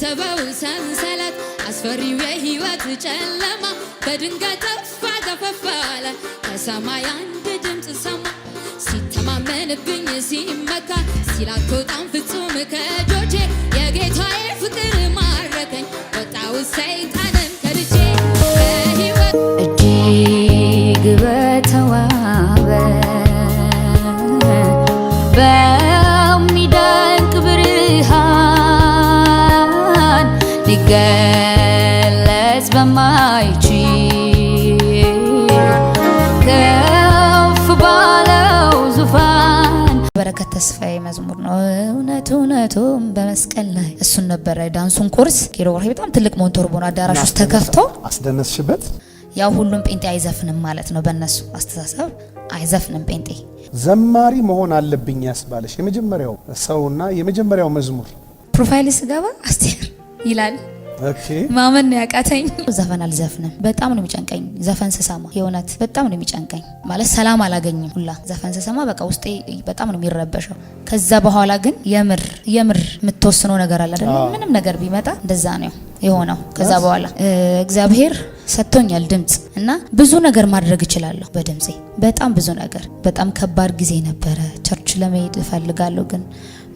የተበተበው ሰንሰለት አስፈሪው የሕይወት ጨለማ በድንገት ተፈፋለ ከሰማይ አንድ ድምፅ ሰማ ሲተማመንብኝ ሲመካ ሲላትወጣም ፍጹም ከእጆቼ የጌታዬ ፍቅር ማረከኝ ወጣው ሰይጣንን ከልጄ በሕይወት እጅግ በተዋበ በሚደንቅ ብርሃን ሊገለጽ በማይችል ከፍ ባለው ዙፋን በረከት ተስፋዬ መዝሙር ነው። እውነቱን በመስቀል ላይ እሱን ነበረ ዳንሱን ኮርስ ኪሮግራፊ በጣም ትልቅ ሞንቶርቦን አዳራሽ ውስጥ ተከፍቶ አስደነስሽበት። ያው ሁሉም ጴንጤ አይዘፍንም ማለት ነው በእነሱ አስተሳሰብ አይዘፍንም ጴንጤ። ዘማሪ መሆን አለብኝ ያስባለሽ የመጀመሪያው ሰውና የመጀመሪያው መዝሙር ፕሮፋይል ስገባ አስቴር ይላል። ኦኬ ማመን ነው ያቃተኝ። ዘፈን አልዘፍንም በጣም ነው የሚጨንቀኝ ዘፈን ስሰማ የእውነት በጣም ነው የሚጨንቀኝ ማለት ሰላም አላገኝም ሁላ ዘፈን ስሰማ በቃ ውስጤ በጣም ነው የሚረበሸው። ከዛ በኋላ ግን የምር የምትወስነው ነገር አለ አይደል? ምንም ነገር ቢመጣ እንደዛ ነው የሆነው። ከዛ በኋላ እግዚአብሔር ሰጥቶኛል ድምጽ እና ብዙ ነገር ማድረግ እችላለሁ በድምጼ በጣም ብዙ ነገር። በጣም ከባድ ጊዜ ነበረ። ቸርች ለመሄድ እፈልጋለሁ ግን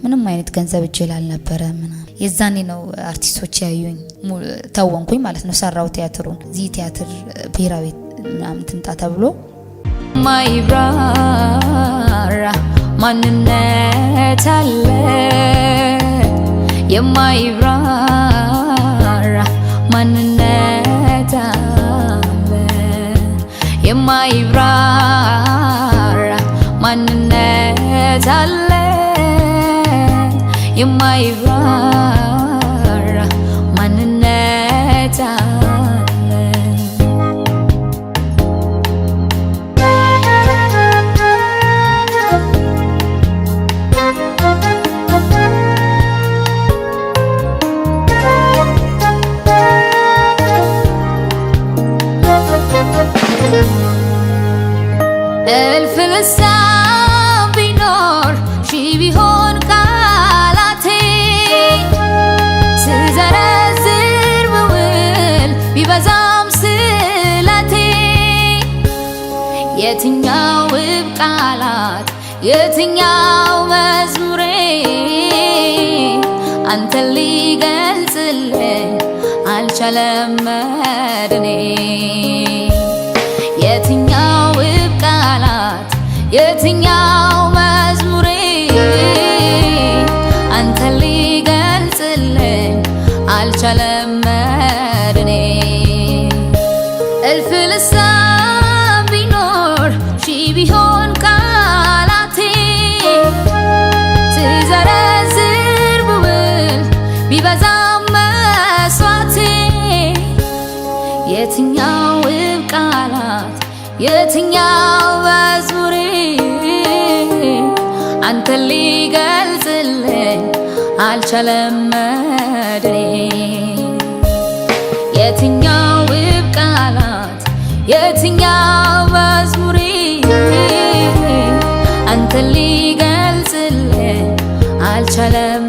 ምንም አይነት ገንዘብ እጄል አልነበረ ምናምን። የዛኔ ነው አርቲስቶች ያዩኝ ተወንኩኝ ማለት ነው። ሰራው ቲያትሩን እዚህ ቲያትር ብሔራዊ ምናምን ትምጣ ተብሎ ማይብራራ ማንነት አለ የማይብራራ ማንነት አለ የማይብራራ ማንነት አለ የማይብራራ ማንነት አለ። እልፍ ልሳን ቢኖር ሺህ ቢሆን ቃላቴ ስዘረዝር ብውል ቢበዛም ስለቴ የትኛው ውብ ቃላት የትኛው መዝሙሬ አንተን ሊገልጽልኝ አልቻለም መድኔ። የትኛው ውብ ቃላት የትኛው መዝሙሬ አንተን ሊገልጽልኝ አልቻለም መድኔ። እልፍ ልሳን ቢኖር ሺህ ቢሆን ቃላቴ ስዘረዝር ብውል ቢበዛም መስዋዕቴ የትኛው ውብ ቃላት የትኛው መዝሙሬ አንተን ሊገልጽልኝ አልቻለም መድኔ። የትኛው ውብ ቃላት የትኛው መዝሙሬ አንተን ሊገልጽልኝ አልቻለም